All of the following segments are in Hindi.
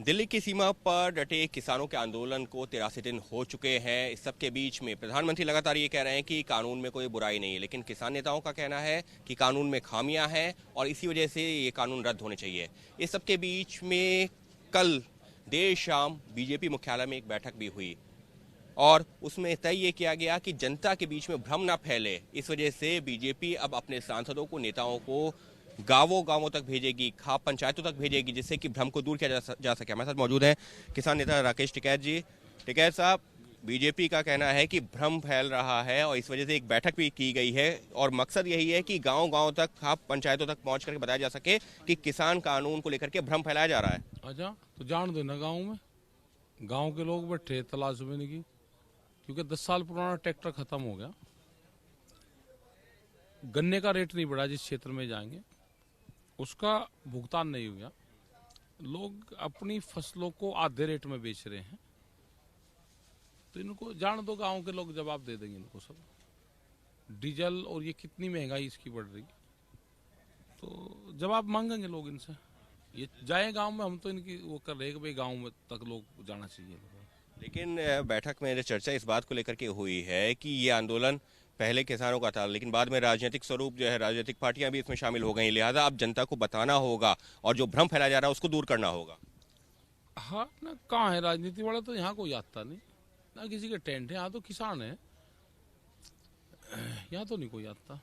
दिल्ली की सीमा पर डटे किसानों के आंदोलन को 83 दिन हो चुके हैं। इस सब के बीच में प्रधानमंत्री लगातार ये कह रहे हैं कि कानून में कोई बुराई नहीं है, लेकिन किसान नेताओं का कहना है कि कानून में खामियां हैं और इसी वजह से ये कानून रद्द होने चाहिए। इस सब के बीच में कल देर शाम बीजेपी मुख्यालय में एक बैठक भी हुई और उसमें तय ये किया गया कि जनता के बीच में भ्रम ना फैले। इस वजह से बीजेपी अब अपने सांसदों को, नेताओं को गांवों गांवों तक भेजेगी, खाप पंचायतों तक भेजेगी, जिससे कि भ्रम को दूर किया जा सके। हमारे साथ मौजूद हैं किसान नेता राकेश टिकैत जी। टिकैत साहब, बीजेपी का कहना है कि भ्रम फैल रहा है और इस वजह से एक बैठक भी की गई है और मकसद यही है कि गांव गांव तक, खाप पंचायतों तक पहुंच करके बताया जा सके कि किसान कानून को लेकर के भ्रम फैलाया जा रहा है। अच्छा, तो जान दो ना, गांव के लोग बैठे तलाश में नहीं की, क्योंकि 10 साल पुराना ट्रैक्टर खत्म हो गया। गन्ने का रेट नहीं बढ़ा, जिस क्षेत्र में जाएंगे उसका भुगतान नहीं हुआ। लोग अपनी फसलों को आधे रेट में बेच रहे हैं, तो इनको जान दो, गांव के लोग जवाब दे देंगे इनको सब। डीजल और ये कितनी महंगाई इसकी बढ़ रही, तो जवाब मांगेंगे लोग इनसे। ये जाए गांव में, हम तो इनकी वो कर रहे हैं कि भाई गांव में तक लोग जाना चाहिए। लेकिन बैठक में चर्चा इस बात को लेकर के हुई है कि ये आंदोलन पहले किसानों का था, लेकिन बाद में राजनीतिक स्वरूप जो है, राजनीतिक पार्टियां भी इसमें शामिल हो गई, लिहाजा अब जनता को बताना होगा और जो भ्रम फैलाया जा रहा है उसको दूर करना होगा। हाँ ना, कहाँ है राजनीति वाला? तो यहाँ कोई आता नहीं ना, किसी के टेंट है। यहाँ तो किसान है, यहाँ तो नहीं कोई आता।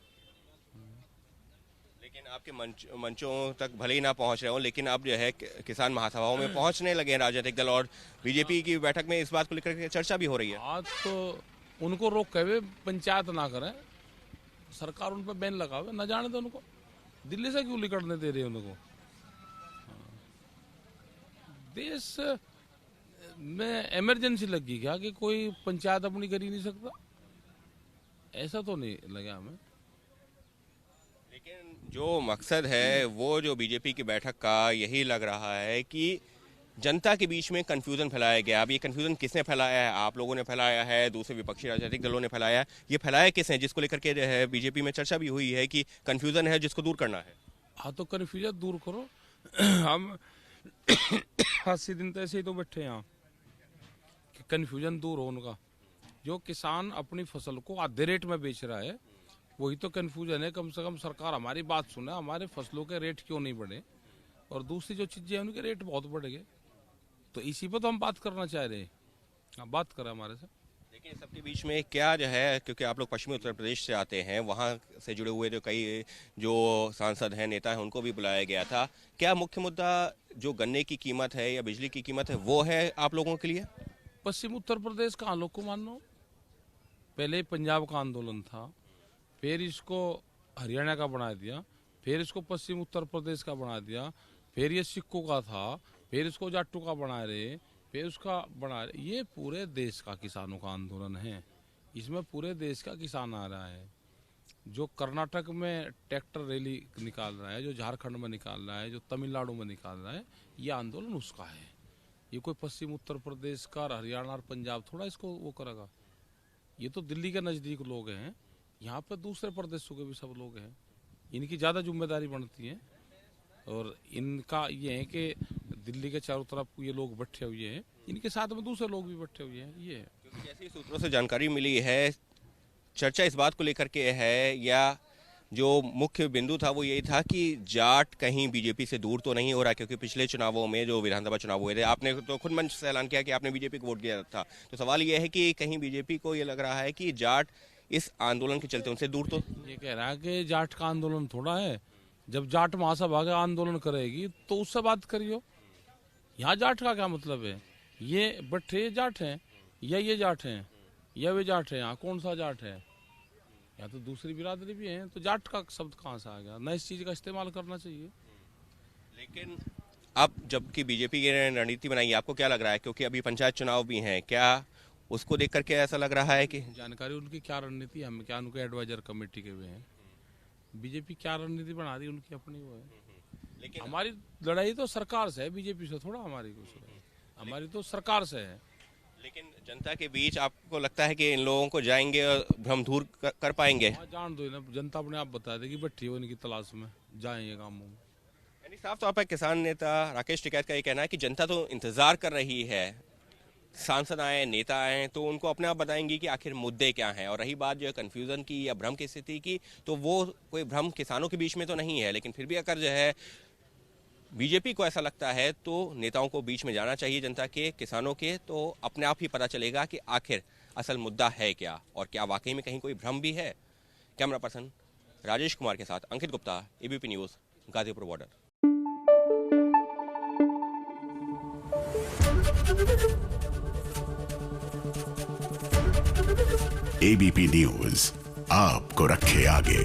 लेकिन आपके मंचों तक भले ही ना पहुंच रहे हो, लेकिन अब जो है किसान महासभाओं में पहुंचने लगे हैं राजनीतिक दल और बीजेपी की बैठक में इस बात को लेकर के चर्चा भी हो रही है। आज तो उनको रोक के पंचायत ना करें, सरकार उन पर बैन लगावे, ना जाने दो उनको। दिल्ली से क्यों निकलने दे रही है उनको? देश में इमरजेंसी लगी क्या कि कोई पंचायत अपनी कर ही नहीं सकता? ऐसा तो नहीं लगा हमें। लेकिन जो मकसद है वो जो बीजेपी की बैठक का यही लग रहा है कि जनता के बीच में कंफ्यूजन फैलाया गया। अब ये कंफ्यूजन किसने फैलाया है? आप लोगों ने फैलाया है, दूसरे विपक्षी राजनीतिक दलों ने फैलाया है। ये फैलाया किसने, जिसको लेकर के जो है बीजेपी में चर्चा भी हुई है कि कंफ्यूजन है जिसको दूर करना है? हाँ, तो कंफ्यूजन दूर करो। हम 80 दिन तो ऐसे ही तो बैठे यहाँ कि कंफ्यूजन दूर हो उनका। जो किसान अपनी फसल को आधे रेट में बेच रहा है, वही तो कंफ्यूजन है। कम से कम सरकार हमारी बात सुने, हमारे फसलों के रेट क्यों नहीं बढ़े। और दूसरी जो चीजें हैं उनके रेट बहुत बढ़ गए, तो इसी पर तो हम बात करना चाह रहे हैं। आप बात करें हमारे से। लेकिन सबके बीच में क्या जो है, क्योंकि आप लोग पश्चिमी उत्तर प्रदेश से आते हैं, वहाँ से जुड़े हुए जो कई जो सांसद हैं, नेता हैं, उनको भी बुलाया गया था। क्या मुख्य मुद्दा जो गन्ने की कीमत है या बिजली की कीमत है वो है आप लोगों के लिए? पश्चिम उत्तर प्रदेश का लोग को मान लो, पहले पंजाब का आंदोलन था, फिर इसको हरियाणा का बना दिया, फिर इसको पश्चिम उत्तर प्रदेश का बना दिया, फिर ये सिक्कों का था, फिर इसको जाट्टू का बना रहे, फिर उसका बना रहे। ये पूरे देश का किसानों का आंदोलन है, इसमें पूरे देश का किसान आ रहा है। जो कर्नाटक में ट्रैक्टर रैली निकाल रहा है, जो झारखंड में निकाल रहा है, जो तमिलनाडु में निकाल रहा है, ये आंदोलन उसका है। ये कोई पश्चिम उत्तर प्रदेश का, हरियाणा और पंजाब थोड़ा इसको वो करेगा। ये तो दिल्ली के नज़दीक लोग हैं, यहाँ पर दूसरे प्रदेशों के भी सब लोग हैं। इनकी ज़्यादा जिम्मेदारी बनती है और इनका ये है कि दिल्ली के चारों तरफ ये लोग बैठे हुए हैं, इनके साथ में दूसरे लोग भी बैठे हुए हैं। ये है, क्योंकि जैसे सूत्रों से जानकारी मिली है, चर्चा इस बात को लेकर के है या जो मुख्य बिंदु था वो यही था कि जाट कहीं बीजेपी से दूर तो नहीं हो रहा, क्योंकि पिछले चुनावों में जो विधानसभा चुनाव हुए थे, आपने तो खुद मंच से ऐलान किया कि आपने बीजेपी को वोट दिया था। तो सवाल ये है कि कहीं बीजेपी को ये लग रहा है कि जाट इस आंदोलन के चलते उनसे दूर तो? ये कह रहा है कि जाट का आंदोलन थोड़ा है। जब जाट महासभा का आंदोलन करेगी तो उससे बात करियो। यहाँ जाट का क्या मतलब है? ये बैठे जाट हैं या ये जाट हैं या वे जाट हैं? यहाँ कौन सा जाट है? या तो दूसरी बिरादरी भी है, तो जाट का शब्द कहाँ से आ गया? न इस चीज का इस्तेमाल करना चाहिए। लेकिन अब जबकि बीजेपी की रणनीति बनाई, आपको क्या लग रहा है, क्योंकि अभी पंचायत चुनाव भी हैं, क्या उसको देख करके ऐसा लग रहा है कि जानकारी उनकी क्या रणनीति है, हम क्या उनके एडवाइजर कमेटी के हुए हैं? बीजेपी क्या रणनीति बना रही है उनकी अपनी वो है। लेकिन हमारी लड़ाई तो सरकार से है, बीजेपी से थोड़ा हमारी कुछ है। हमारी तो सरकार से है। लेकिन जनता के बीच आपको लगता है कि इन लोगों को जाएंगे और भ्रम दूर कर पाएंगे? जान दो ना, जनता अपने आप बता देगी, बैठी हो इनकी तलाश में, जाएंगे कामों में। यानी साफ तौर पर किसान नेता राकेश टिकैत का ये कहना है कि जनता तो इंतजार कर रही है, सांसद आए, नेता आए तो उनको अपने आप बताएंगी कि आखिर मुद्दे क्या हैं। और रही बात जो है कन्फ्यूजन की या भ्रम की स्थिति की, तो वो कोई भ्रम किसानों के बीच में तो नहीं है, लेकिन फिर भी अगर जो है बीजेपी को ऐसा लगता है तो नेताओं को बीच में जाना चाहिए जनता के, किसानों के, तो अपने आप ही पता चलेगा कि आखिर असल मुद्दा है क्या और क्या वाकई में कहीं कोई भ्रम भी है। कैमरा पर्सन राजेश कुमार के साथ Ankit Gupta, ABP news, Ghazipur border. ABP news आपको रखे आगे।